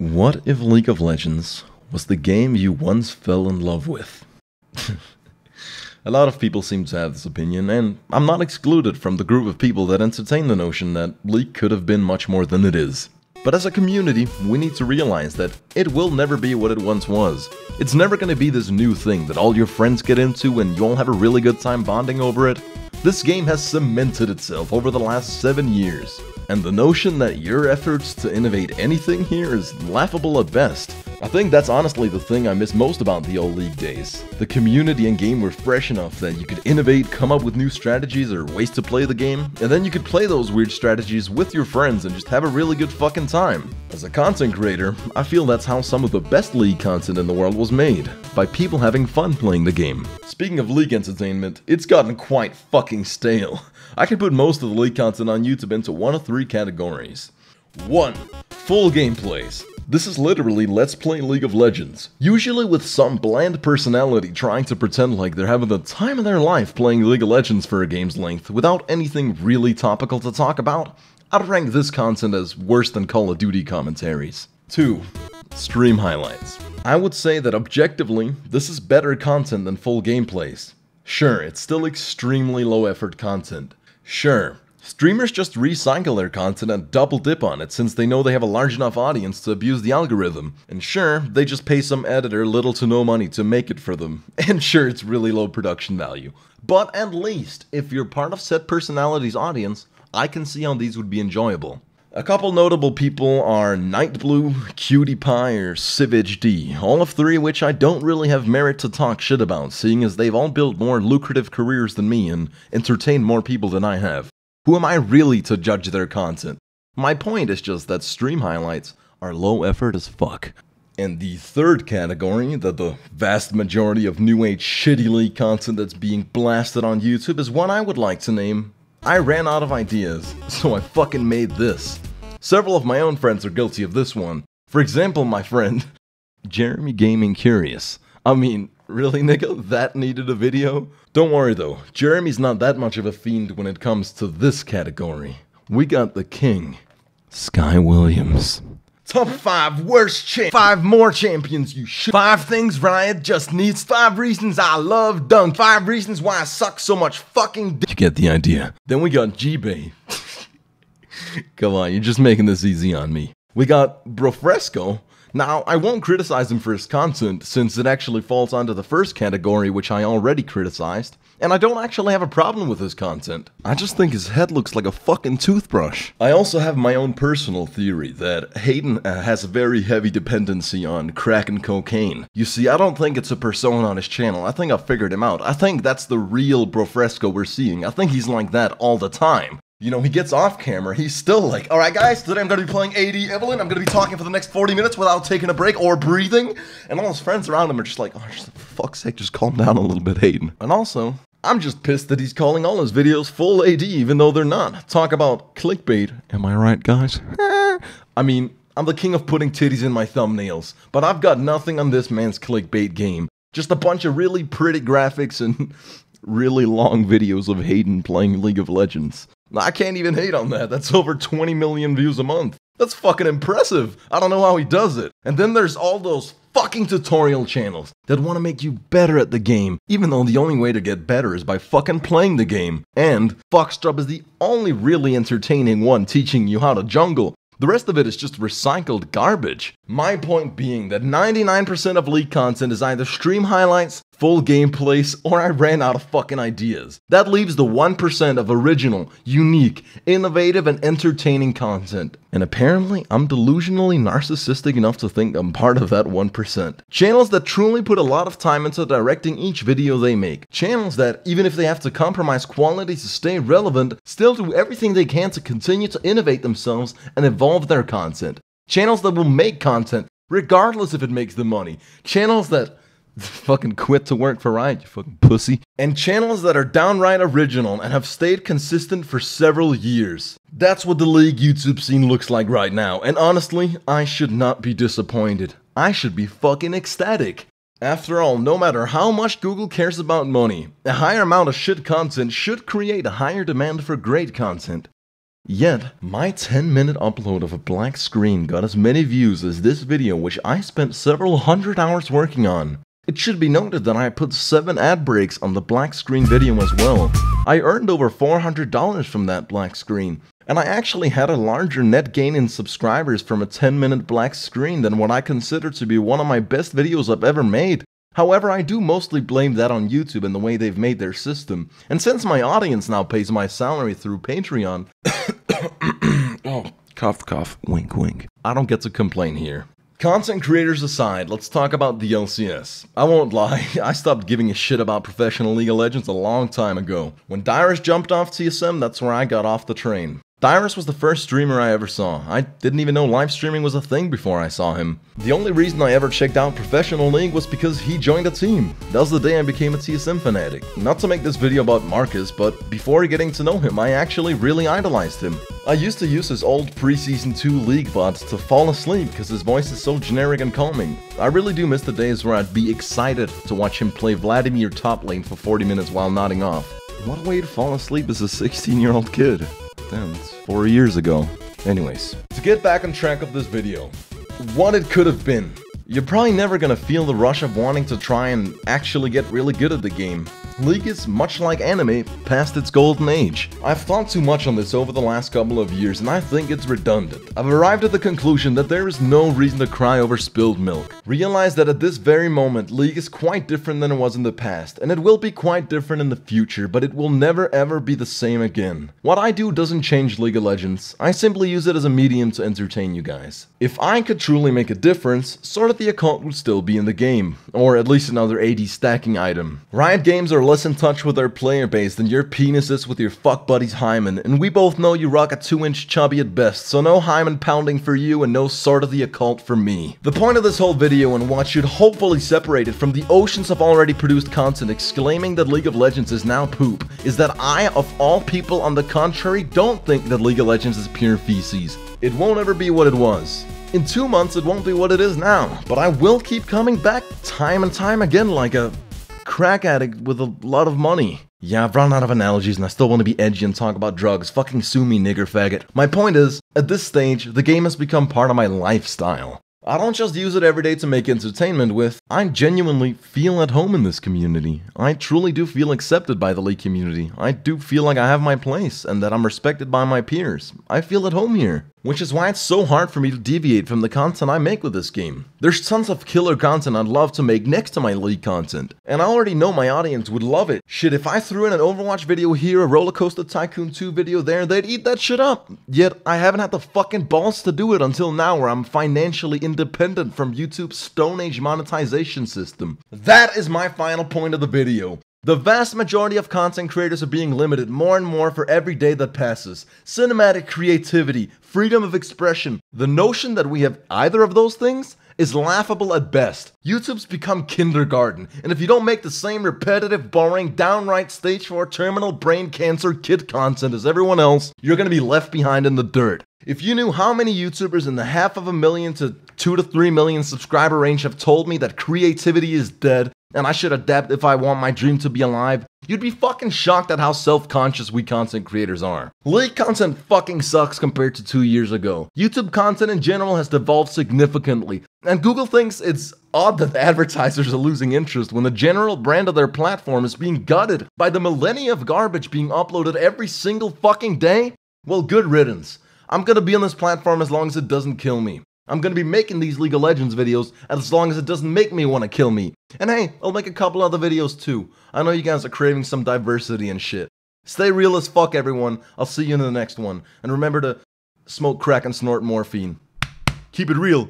What if League of Legends was the game you once fell in love with? A lot of people seem to have this opinion, and I'm not excluded from the group of people that entertain the notion that League could have been much more than it is. But as a community, we need to realize that it will never be what it once was. It's never gonna be this new thing that all your friends get into and you all have a really good time bonding over it. This game has cemented itself over the last 7 years, and the notion that your efforts to innovate anything here is laughable at best. I think that's honestly the thing I miss most about the old League days. The community and game were fresh enough that you could innovate, come up with new strategies or ways to play the game, and then you could play those weird strategies with your friends and just have a really good fucking time. As a content creator, I feel that's how some of the best League content in the world was made, by people having fun playing the game. Speaking of League entertainment, it's gotten quite fucking stale. I can put most of the League content on YouTube into one of 3 categories. 1. Full gameplays. This is literally Let's Play League of Legends, usually with some bland personality trying to pretend like they're having the time of their life playing League of Legends for a game's length without anything really topical to talk about. I'd rank this content as worse than Call of Duty commentaries. 2. Stream highlights. I would say that objectively, this is better content than full gameplays. Sure, it's still extremely low effort content. Sure, streamers just recycle their content and double dip on it since they know they have a large enough audience to abuse the algorithm. And sure, they just pay some editor little to no money to make it for them. And sure, it's really low production value. But at least, if you're part of said personality's audience, I can see how these would be enjoyable. A couple notable people are Nightblue, QtPie, or CivHD, all of 3 which I don't really have merit to talk shit about, seeing as they've all built more lucrative careers than me and entertained more people than I have. Who am I really to judge their content? My point is just that stream highlights are low effort as fuck. And the 3rd category, that the vast majority of new age shitty League content that's being blasted on YouTube, is one I would like to name I ran out of ideas, so I fucking made this. Several of my own friends are guilty of this one. For example, my friend Jeremy Gaming Curious. I mean, really nigga, that needed a video? Don't worry though, Jeremy's not that much of a fiend when it comes to this category. We got the king, Sky Williams. Top 5 worst 5 more champions you should. 5 things Riot just needs. 5 reasons I love Dunk. 5 reasons why I suck so much fucking dick. You get the idea. Then we got G-Bay. Come on, you're just making this easy on me. We got Brofresco. Now, I won't criticize him for his content, since it actually falls under the 1st category, which I already criticized, and I don't actually have a problem with his content. I just think his head looks like a fucking toothbrush. I also have my own personal theory that Hayden has a very heavy dependency on crack and cocaine. You see, I don't think it's a persona on his channel. I think I figured him out. I think that's the real Brofresco we're seeing. I think he's like that all the time. You know, he gets off camera, he's still like, alright guys, today I'm going to be playing AD Evelyn, I'm going to be talking for the next 40 minutes without taking a break or breathing, and all his friends around him are just like, oh, just for fuck's sake, just calm down a little bit, Hayden. And also, I'm just pissed that he's calling all his videos full AD even though they're not. Talk about clickbait, am I right guys? I mean, I'm the king of putting titties in my thumbnails, but I've got nothing on this man's clickbait game. Just a bunch of really pretty graphics and really long videos of Hayden playing League of Legends. I can't even hate on that. That's over 20 million views a month. That's fucking impressive. I don't know how he does it. And then there's all those fucking tutorial channels that want to make you better at the game, even though the only way to get better is by fucking playing the game. And Foxtrub is the only really entertaining one teaching you how to jungle. The rest of it is just recycled garbage. My point being that 99% of League content is either stream highlights, full gameplays, or I ran out of fucking ideas. That leaves the 1% of original, unique, innovative, and entertaining content. And apparently, I'm delusionally narcissistic enough to think I'm part of that 1%. Channels that truly put a lot of time into directing each video they make. Channels that, even if they have to compromise quality to stay relevant, still do everything they can to continue to innovate themselves and evolve their content. Channels that will make content, regardless if it makes them money. Channels that fucking quit to work for Riot, you fucking pussy. And channels that are downright original and have stayed consistent for several years. That's what the League YouTube scene looks like right now, and honestly, I should not be disappointed. I should be fucking ecstatic. After all, no matter how much Google cares about money, a higher amount of shit content should create a higher demand for great content. Yet, my 10-minute upload of a black screen got as many views as this video, which I spent several hundred hours working on. It should be noted that I put 7 ad breaks on the black screen video as well. I earned over $400 from that black screen, and I actually had a larger net gain in subscribers from a 10-minute black screen than what I consider to be one of my best videos I've ever made. However, I do mostly blame that on YouTube and the way they've made their system, and since my audience now pays my salary through Patreon, oh, cough cough, wink wink, I don't get to complain here. Content creators aside, let's talk about the LCS. I won't lie, I stopped giving a shit about professional League of Legends a long time ago. When Dyrus jumped off TSM, that's where I got off the train. Dyrus was the first streamer I ever saw. I didn't even know live streaming was a thing before I saw him. The only reason I ever checked out Professional League was because he joined a team. That was the day I became a TSM fanatic. Not to make this video about Marcus, but before getting to know him, I actually really idolized him. I used to use his old Preseason 2 League bots to fall asleep because his voice is so generic and calming. I really do miss the days where I'd be excited to watch him play Vladimir top lane for 40 minutes while nodding off. What a way to fall asleep as a 16-year-old kid. Damn, it's 4 years ago. Anyways, to get back on track of this video, what it could have been. You're probably never gonna feel the rush of wanting to try and actually get really good at the game. League is, much like anime, past its golden age. I've thought too much on this over the last couple of years and I think it's redundant. I've arrived at the conclusion that there is no reason to cry over spilled milk. Realize that at this very moment, League is quite different than it was in the past, and it will be quite different in the future, but it will never ever be the same again. What I do doesn't change League of Legends, I simply use it as a medium to entertain you guys. If I could truly make a difference, Sword of the Occult would still be in the game, or at least another AD stacking item. Riot Games are less in touch with their player base than your penis is with your fuck buddy's hymen, and we both know you rock a 2-inch chubby at best, so no hymen pounding for you and no Sword of the Occult for me. The point of this whole video and what should hopefully separate it from the oceans of already produced content exclaiming that League of Legends is now poop is that I, of all people on the contrary, don't think that League of Legends is pure feces. It won't ever be what it was. In 2 months it won't be what it is now, but I will keep coming back time and time again like a crack addict with a lot of money. Yeah, I've run out of analogies and I still want to be edgy and talk about drugs. Fucking sue me, nigger faggot. My point is, at this stage, the game has become part of my lifestyle. I don't just use it every day to make entertainment with, I genuinely feel at home in this community. I truly do feel accepted by the League community. I do feel like I have my place and that I'm respected by my peers. I feel at home here. Which is why it's so hard for me to deviate from the content I make with this game. There's tons of killer content I'd love to make next to my League content, and I already know my audience would love it. Shit, if I threw in an Overwatch video here, a Roller Coaster Tycoon 2 video there, they'd eat that shit up. Yet, I haven't had the fucking balls to do it until now where I'm financially independent from YouTube's Stone Age monetization system. That is my final point of the video. The vast majority of content creators are being limited more and more for every day that passes. Cinematic creativity, freedom of expression, the notion that we have either of those things is laughable at best. YouTube's become kindergarten, and if you don't make the same repetitive, boring, downright stage 4 terminal brain cancer kid content as everyone else, you're gonna be left behind in the dirt. If you knew how many YouTubers in the 500,000 to 2 to 3 million subscriber range have told me that creativity is dead, and I should adapt if I want my dream to be alive, you'd be fucking shocked at how self-conscious we content creators are. League content fucking sucks compared to 2 years ago. YouTube content in general has devolved significantly, and Google thinks it's odd that advertisers are losing interest when the general brand of their platform is being gutted by the millennia of garbage being uploaded every single fucking day. Well, good riddance. I'm gonna be on this platform as long as it doesn't kill me. I'm gonna be making these League of Legends videos as long as it doesn't make me want to kill me. And hey, I'll make a couple other videos too. I know you guys are craving some diversity and shit. Stay real as fuck, everyone. I'll see you in the next one. And remember to smoke crack and snort morphine. Keep it real.